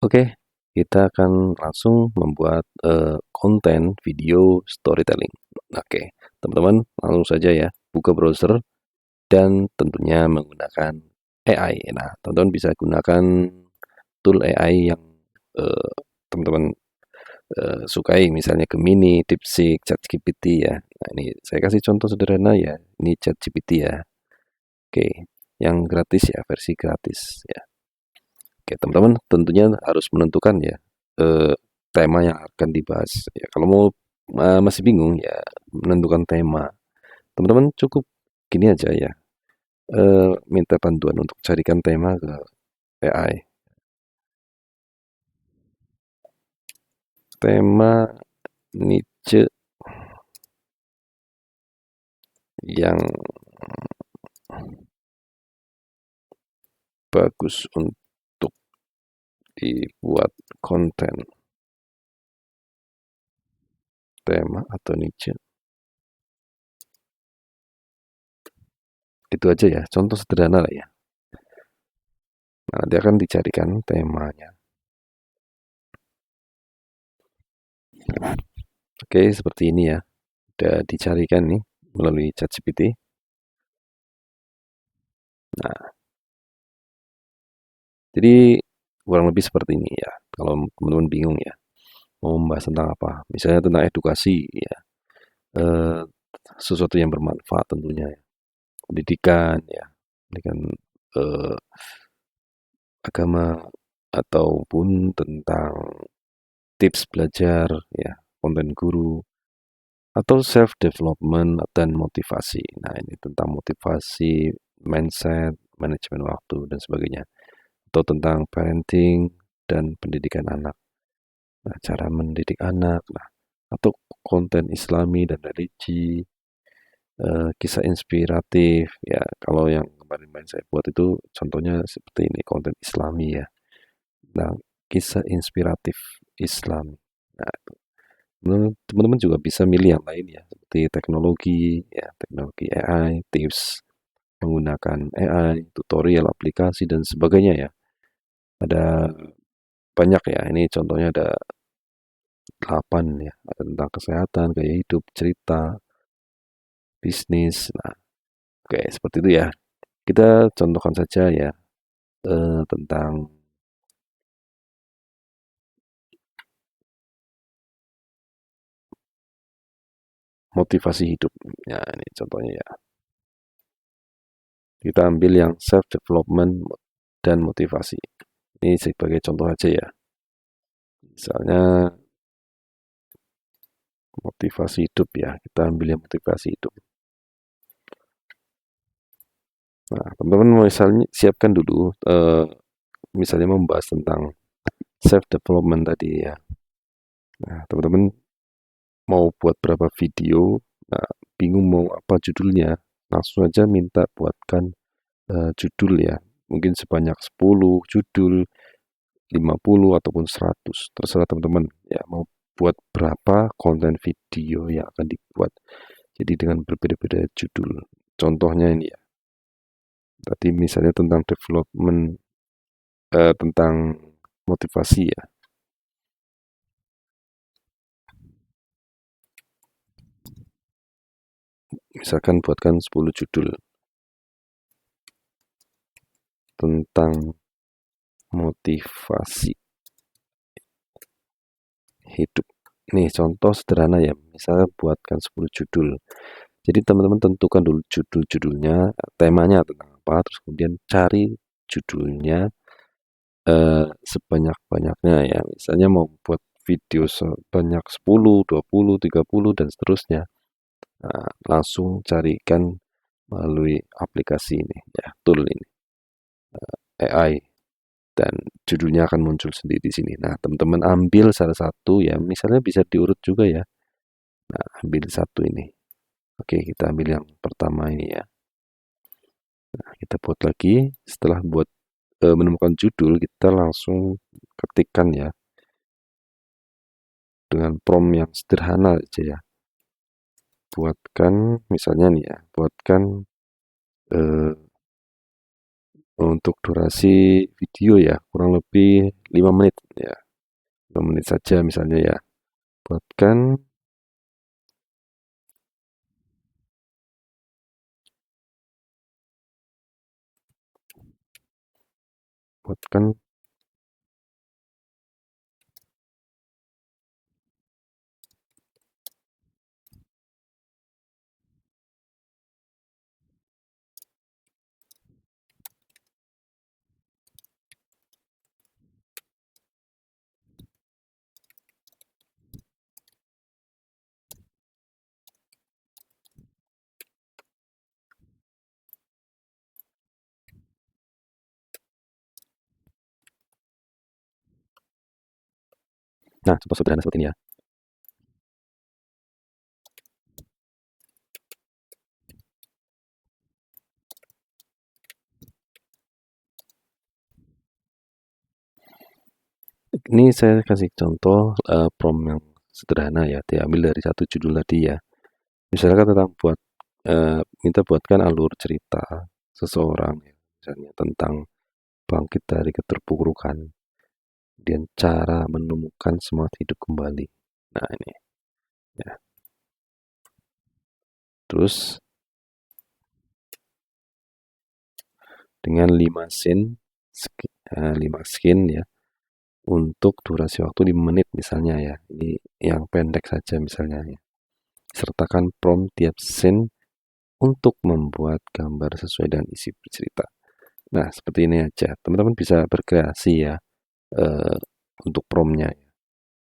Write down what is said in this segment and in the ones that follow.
Oke, kita akan langsung membuat konten video storytelling. Oke, teman-teman langsung saja ya, buka browser dan tentunya menggunakan AI. Nah, teman-teman bisa gunakan tool AI yang eh, teman-teman sukai, misalnya Gemini, DeepSeek, ChatGPT ya. Nah, ini saya kasih contoh sederhana ya. Ini ChatGPT ya. Oke, yang gratis ya, versi gratis ya. Oke, teman-teman tentunya harus menentukan ya eh, tema yang akan dibahas. Ya, kalau mau masih bingung ya menentukan tema, teman-teman cukup gini aja ya, minta bantuan untuk carikan tema ke AI. Tema niche yang bagus untuk dibuat konten, tema atau niche. Itu aja ya, contoh sederhana lah ya. Nah, nanti akan dicarikan temanya. Oke, seperti ini ya. Udah dicarikan nih melalui ChatGPT. Nah, jadi kurang lebih seperti ini ya. Kalau teman-teman bingung ya, mau membahas tentang apa? Misalnya tentang edukasi ya, eh, sesuatu yang bermanfaat tentunya ya. Pendidikan ya, pendidikan eh, agama ataupun tentang tips belajar ya, konten guru atau self development dan motivasi. Nah, ini tentang motivasi, mindset, manajemen waktu dan sebagainya. Atau tentang parenting dan pendidikan anak. Nah, cara mendidik anak, nah, atau konten Islami dan religi, kisah inspiratif, ya kalau yang kemarin saya buat itu contohnya seperti ini, konten Islami ya. Nah, kisah inspiratif Islam. Nah, teman-teman juga bisa milih yang lain ya, seperti teknologi, ya teknologi AI, tips menggunakan AI, tutorial aplikasi dan sebagainya ya. Ada banyak ya, ini contohnya ada 8 ya, ada tentang kesehatan, gaya hidup, cerita, bisnis. Nah, oke, seperti itu ya. Kita contohkan saja ya tentang motivasi hidup. Ya, ini contohnya ya. Kita ambil yang self development dan motivasi. Ini sebagai contoh aja ya. Misalnya motivasi hidup ya. Kita ambil yang motivasi hidup. Nah, teman-teman misalnya siapkan dulu misalnya membahas tentang self development tadi ya. Nah, teman-teman mau buat berapa video, nah, bingung mau apa judulnya, langsung aja minta buatkan judul ya. Mungkin sebanyak 10 judul, 50 ataupun 100. Terserah teman-teman ya mau buat berapa konten video yang akan dibuat. Jadi dengan berbeda-beda judul. Contohnya ini ya. Tadi misalnya tentang development, tentang motivasi ya. Misalkan buatkan 10 judul tentang motivasi hidup. Nih contoh sederhana ya, misalnya buatkan 10 judul. Jadi teman-teman tentukan dulu judul-judulnya, temanya tentang apa, terus kemudian cari judulnya sebanyak-banyaknya ya. Misalnya mau buat video sebanyak 10, 20, 30 dan seterusnya. Nah, langsung carikan melalui aplikasi ini ya, tool ini AI dan judulnya akan muncul sendiri di sini. Nah, teman-teman ambil salah satu ya, misalnya bisa diurut juga ya. Nah, ambil satu ini. Oke, kita ambil yang pertama ini ya. Nah, kita buat lagi. Setelah buat menemukan judul, kita langsung ketikkan ya dengan prompt yang sederhana aja ya. Buatkan misalnya nih ya, buatkan eh, Untuk durasi video ya kurang lebih 5 menit ya, 5 menit saja misalnya ya. Buatkan buatkan nah contoh sederhana seperti ini ya. Ini saya kasih contoh prompt yang sederhana ya, diambil dari satu judul tadi ya. Misalkan tentang minta buatkan alur cerita seseorang ya, misalnya tentang bangkit dari keterpurukan dan cara menemukan semangat hidup kembali. Nah ini ya. Terus dengan 5 scene, 5 scene ya, untuk durasi waktu 5 menit misalnya ya. Ini yang pendek saja misalnya ya. Sertakan prompt tiap scene untuk membuat gambar sesuai dengan isi cerita. Nah, seperti ini aja. Teman-teman bisa berkreasi ya eh, untuk promptnya.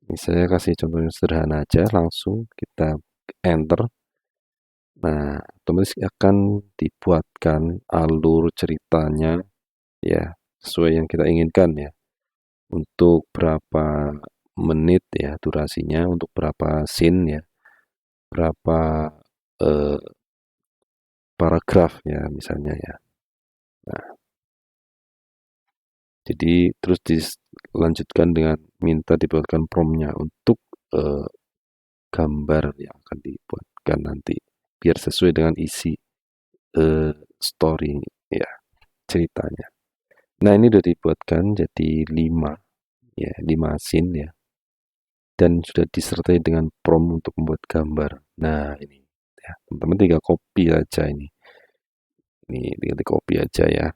Ini saya kasih contohnya sederhana aja, langsung kita enter. Nah, otomatis akan dibuatkan alur ceritanya ya sesuai yang kita inginkan ya. Untuk berapa menit ya durasinya, untuk berapa scene ya, berapa eh, paragraf ya misalnya ya. Nah, jadi terus dilanjutkan dengan minta dibuatkan promptnya untuk eh, gambar yang akan dibuatkan nanti biar sesuai dengan isi story ya ceritanya. Nah ini udah dibuatkan jadi 5 ya 5 scene ya dan sudah disertai dengan prompt untuk membuat gambar. Nah ini ya teman-teman tinggal copy aja ini tinggal di copy aja ya.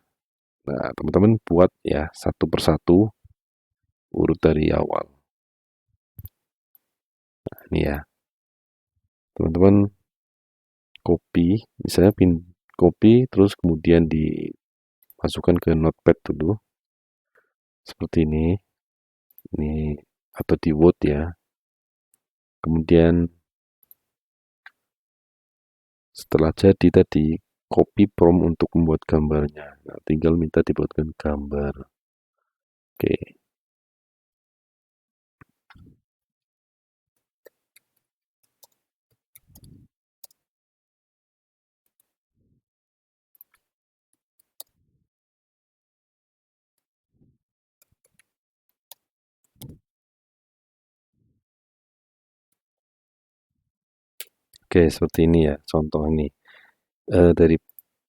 Nah teman-teman buat ya satu persatu urut dari awal. Ini ya teman-teman copy misalnya copy terus kemudian dimasukkan ke notepad dulu seperti ini atau di Word ya. Kemudian setelah jadi tadi copy prompt untuk membuat gambarnya. Nah, tinggal minta dibuatkan gambar. Oke. Oke, seperti ini ya contoh ini. Dari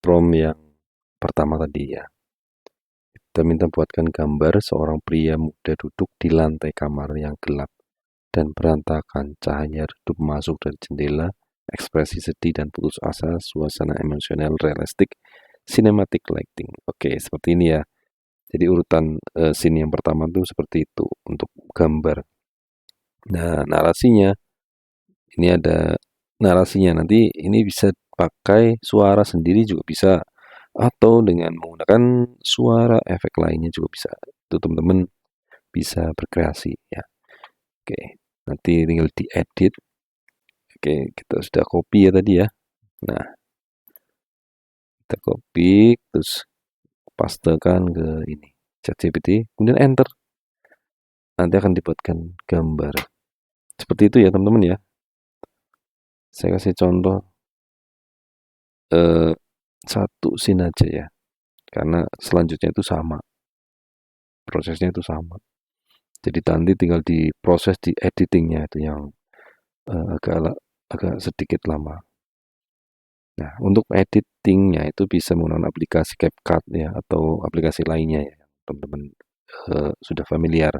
prompt yang pertama tadi ya. Kita minta buatkan gambar seorang pria muda duduk di lantai kamar yang gelap dan berantakan. Cahaya redup masuk dari jendela, ekspresi sedih dan putus asa, suasana emosional realistik, cinematic lighting. Oke, seperti ini ya. Jadi urutan scene yang pertama tuh seperti itu untuk gambar. Nah, narasinya ini ada narasinya. Nanti ini bisa pakai suara sendiri juga bisa atau dengan menggunakan suara efek lainnya juga bisa. Itu teman-teman bisa berkreasi ya. Oke, nanti tinggal diedit. Oke, kita sudah copy ya tadi ya. Nah, kita copy terus pastekan ke ini ChatGPT, kemudian enter. Nanti akan dibuatkan gambar. Seperti itu ya teman-teman ya. Saya kasih contoh eh, satu scene aja ya. Karena selanjutnya itu sama, prosesnya itu sama. Jadi nanti tinggal diproses di editingnya itu yang agak sedikit lama. Nah, untuk editingnya itu bisa menggunakan aplikasi CapCut ya atau aplikasi lainnya ya, teman-teman sudah familiar.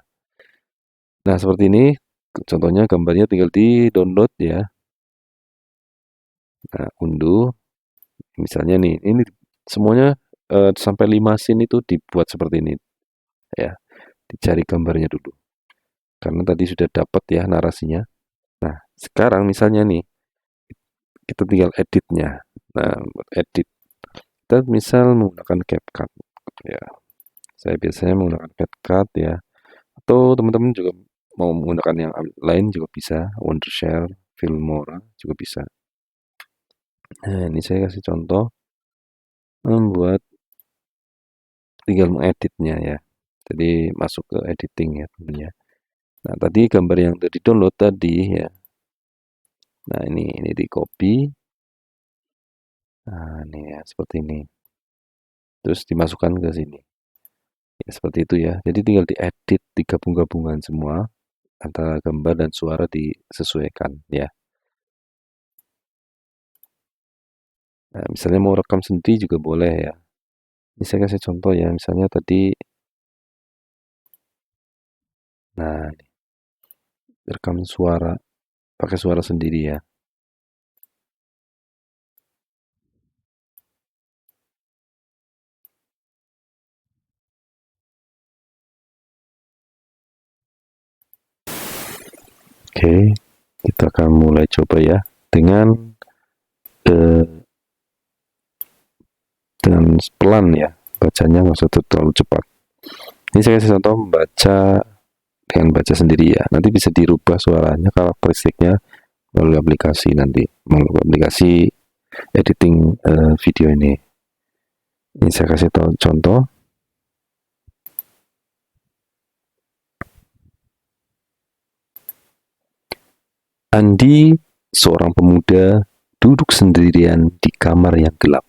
Nah, seperti ini contohnya gambarnya tinggal di-download ya. Nah, unduh. Misalnya nih, ini semuanya sampai 5 scene itu dibuat seperti ini ya. Dicari gambarnya dulu. Karena tadi sudah dapat ya narasinya. Nah, sekarang misalnya nih, kita tinggal editnya. Nah, buat edit kita misal menggunakan CapCut ya. Saya biasanya menggunakan CapCut ya. Atau teman-teman juga mau menggunakan yang lain juga bisa, Wondershare, Filmora juga bisa. Nah, ini saya kasih contoh membuat tinggal mengeditnya ya. Jadi masuk ke editing ya tentunya. Nah, tadi gambar yang tadi download tadi ya. Nah, ini di copy. Nah, ini ya seperti ini. Terus dimasukkan ke sini. Ya, seperti itu ya. Jadi tinggal diedit, digabung-gabungan semua antara gambar dan suara disesuaikan ya. Nah, misalnya mau rekam sendiri juga boleh ya. Ini saya kasih contoh ya, misalnya tadi, nah ini, rekam suara, pakai suara sendiri ya. Oke, kita akan mulai coba ya dengan eh, pelan ya, bacanya nggak usah terlalu cepat. Ini saya kasih contoh membaca dengan baca sendiri ya. Nanti bisa dirubah suaranya, karakteristiknya melalui aplikasi nanti, melalui aplikasi editing video ini. Ini saya kasih tahu contoh. Andi, seorang pemuda, duduk sendirian di kamar yang gelap.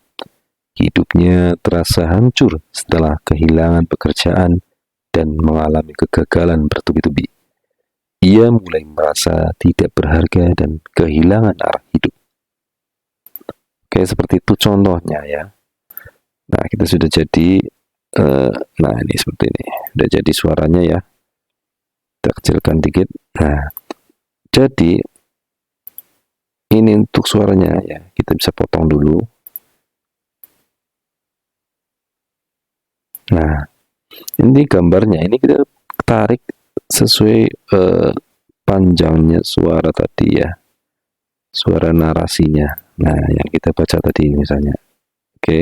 Hidupnya terasa hancur setelah kehilangan pekerjaan dan mengalami kegagalan bertubi-tubi. Ia mulai merasa tidak berharga dan kehilangan arah hidup. Oke, seperti itu contohnya ya. Nah, kita sudah jadi, nah ini seperti ini. Sudah jadi suaranya ya. Kita kecilkan dikit. Nah, jadi ini untuk suaranya ya. Kita bisa potong dulu. Nah, ini gambarnya. Ini kita tarik sesuai panjangnya suara tadi ya. Suara narasinya. Nah, yang kita baca tadi misalnya. Oke.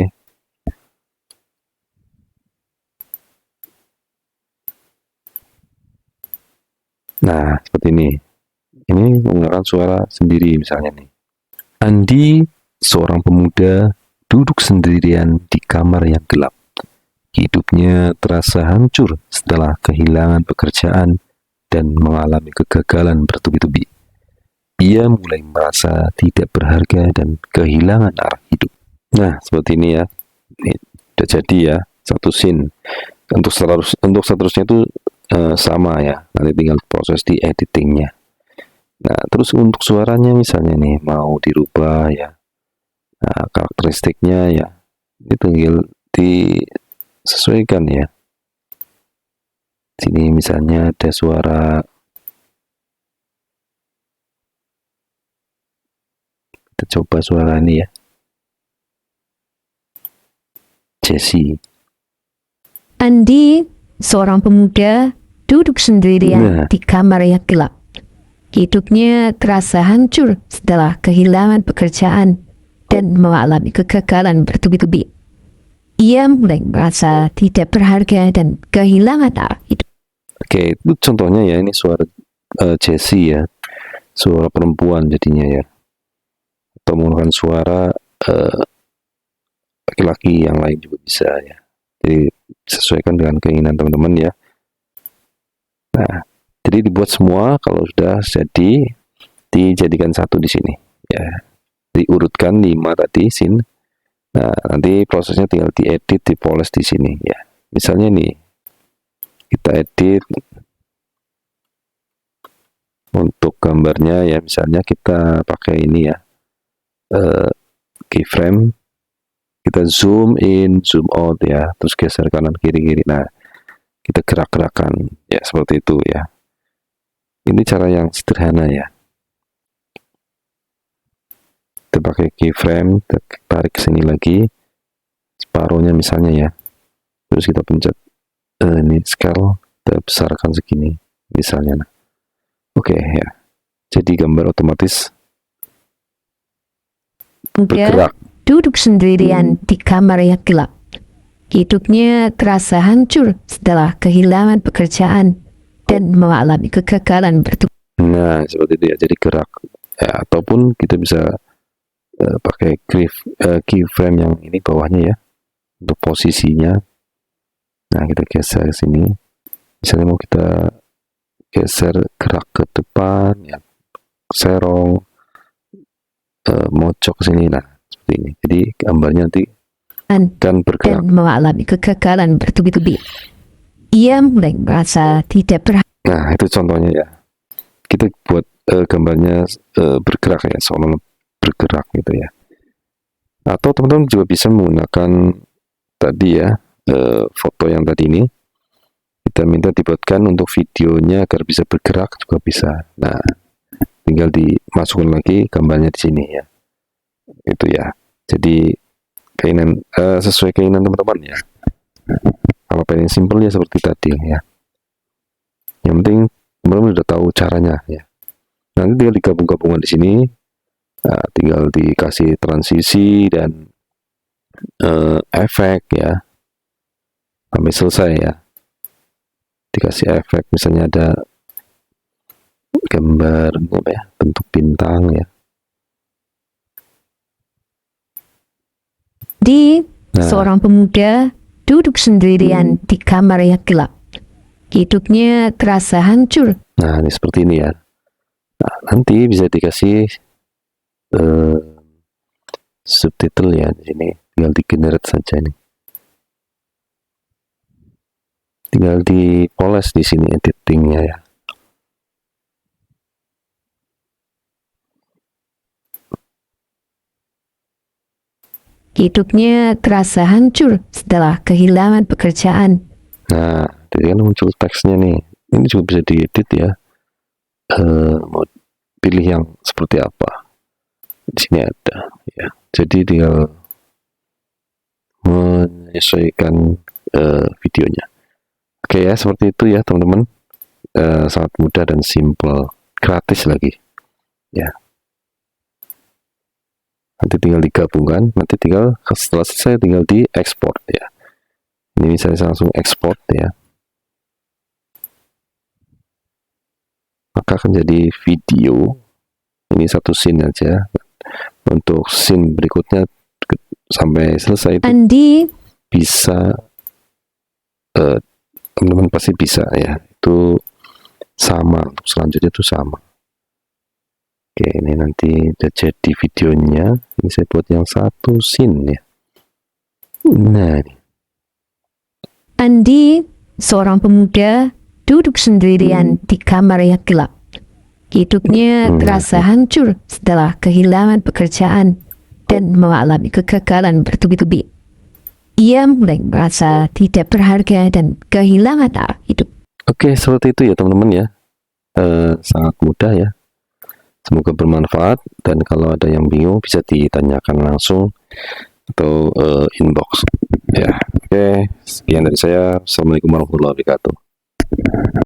Nah, seperti ini. Ini menggunakan suara sendiri misalnya nih. Andi, seorang pemuda, duduk sendirian di kamar yang gelap. Hidupnya terasa hancur setelah kehilangan pekerjaan dan mengalami kegagalan bertubi-tubi. Ia mulai merasa tidak berharga dan kehilangan arah hidup. Nah, seperti ini ya. Ini udah jadi ya, satu scene. Untuk seterusnya itu sama ya. Nanti tinggal proses di editingnya. Nah, terus untuk suaranya misalnya nih mau dirubah ya. Nah, karakteristiknya ya ini tinggal disesuaikan ya. Sini misalnya ada suara, kita coba suara ini ya. Jesse. Andi, seorang pemuda, duduk sendirian Nah, di kamar yang gelap. Hidupnya terasa hancur setelah kehilangan pekerjaan dan mengalami kegagalan bertubi-tubi. Ia mulai merasa tidak berharga dan kehilangan arah hidup. oke, itu contohnya ya, ini suara Jessie ya, suara perempuan jadinya ya, atau menggunakan suara laki-laki yang lain juga bisa ya. Jadi sesuaikan dengan keinginan teman-teman ya. Nah, jadi dibuat semua kalau sudah jadi dijadikan satu di sini ya. Diurutkan 5 tadi scene. Nah, nanti prosesnya tinggal diedit, dipoles di sini ya. Misalnya nih, kita edit untuk gambarnya ya, misalnya kita pakai ini ya, keyframe, kita zoom in, zoom out ya, terus geser kanan kiri. Nah, kita gerak-gerakan ya seperti itu ya. Ini cara yang sederhana ya. Kita pakai keyframe, kita tarik ke sini lagi, separuhnya misalnya ya. Terus kita pencet ini scale, kita besarkan segini misalnya. Nah, oke ya. Jadi gambar otomatis bergerak. Duduk sendirian di kamar yang gelap. Hidupnya terasa hancur setelah kehilangan pekerjaan dan mengalami kegagalan bertugas. Nah, seperti itu ya. Jadi gerak. Ya, ataupun kita bisa pakai keyframe yang ini bawahnya ya, untuk posisinya. Nah, kita geser ke sini. Misalnya mau kita geser gerak ke depan, ya, serong, mojok ke sini. Nah, seperti ini. Jadi gambarnya nanti kan bergerak. Dan mengalami kegagalan bertubi-tubi. Ia mulai merasa tidak berhasil. Nah, itu contohnya ya. Kita buat gambarnya bergerak ya, seolah bergerak gitu ya. Atau teman-teman juga bisa menggunakan tadi ya, foto yang tadi ini. Kita minta dibuatkan untuk videonya agar bisa bergerak juga bisa. Nah, tinggal dimasukkan lagi gambarnya di sini ya. Itu ya. Jadi keinginan sesuai keinginan teman-teman ya. Kalau pengen simple ya seperti tadi ya. Yang penting teman-teman udah tahu caranya ya. Nanti tinggal digabung-gabungan di sini. Nah, tinggal dikasih transisi dan efek ya. Sampai selesai ya. Dikasih efek, misalnya ada gambar apa ya, bentuk bintang ya. Seorang pemuda duduk sendirian di kamar yang gelap. Hidupnya terasa hancur. Nah, ini seperti ini ya. Nah, nanti bisa dikasih subtitle ya di sini. Tinggal di-generate saja nih. Tinggal dipoles di sini editingnya ya. Hidupnya terasa hancur setelah kehilangan pekerjaan. Nah, jadi kan muncul teksnya nih. Ini juga bisa diedit ya. Mau pilih yang seperti apa. Di sini ada ya. Jadi tinggal menyesuaikan videonya. Oke ya, seperti itu ya teman-teman. Sangat mudah dan simple, gratis lagi ya. Nanti tinggal digabungkan, nanti tinggal setelah selesai tinggal di export ya. Ini saya langsung export ya. Maka akan jadi video. Ini satu scene aja. Untuk scene berikutnya sampai selesai itu bisa teman-teman pasti bisa ya. Itu sama, untuk selanjutnya itu sama. Oke, ini nanti udah jadi videonya. Ini saya buat yang satu scene ya. Nah, ini. Andi, seorang pemuda, duduk sendirian di kamar yang gelap. Hidupnya terasa hancur setelah kehilangan pekerjaan dan mengalami kegagalan bertubi-tubi. Ia mulai merasa tidak berharga dan kehilangan arah hidup. Oke, seperti itu ya teman-teman ya. Sangat mudah ya. Semoga bermanfaat, dan kalau ada yang bingung bisa ditanyakan langsung atau inbox ya. Oke, sekian dari saya. Assalamualaikum warahmatullahi wabarakatuh.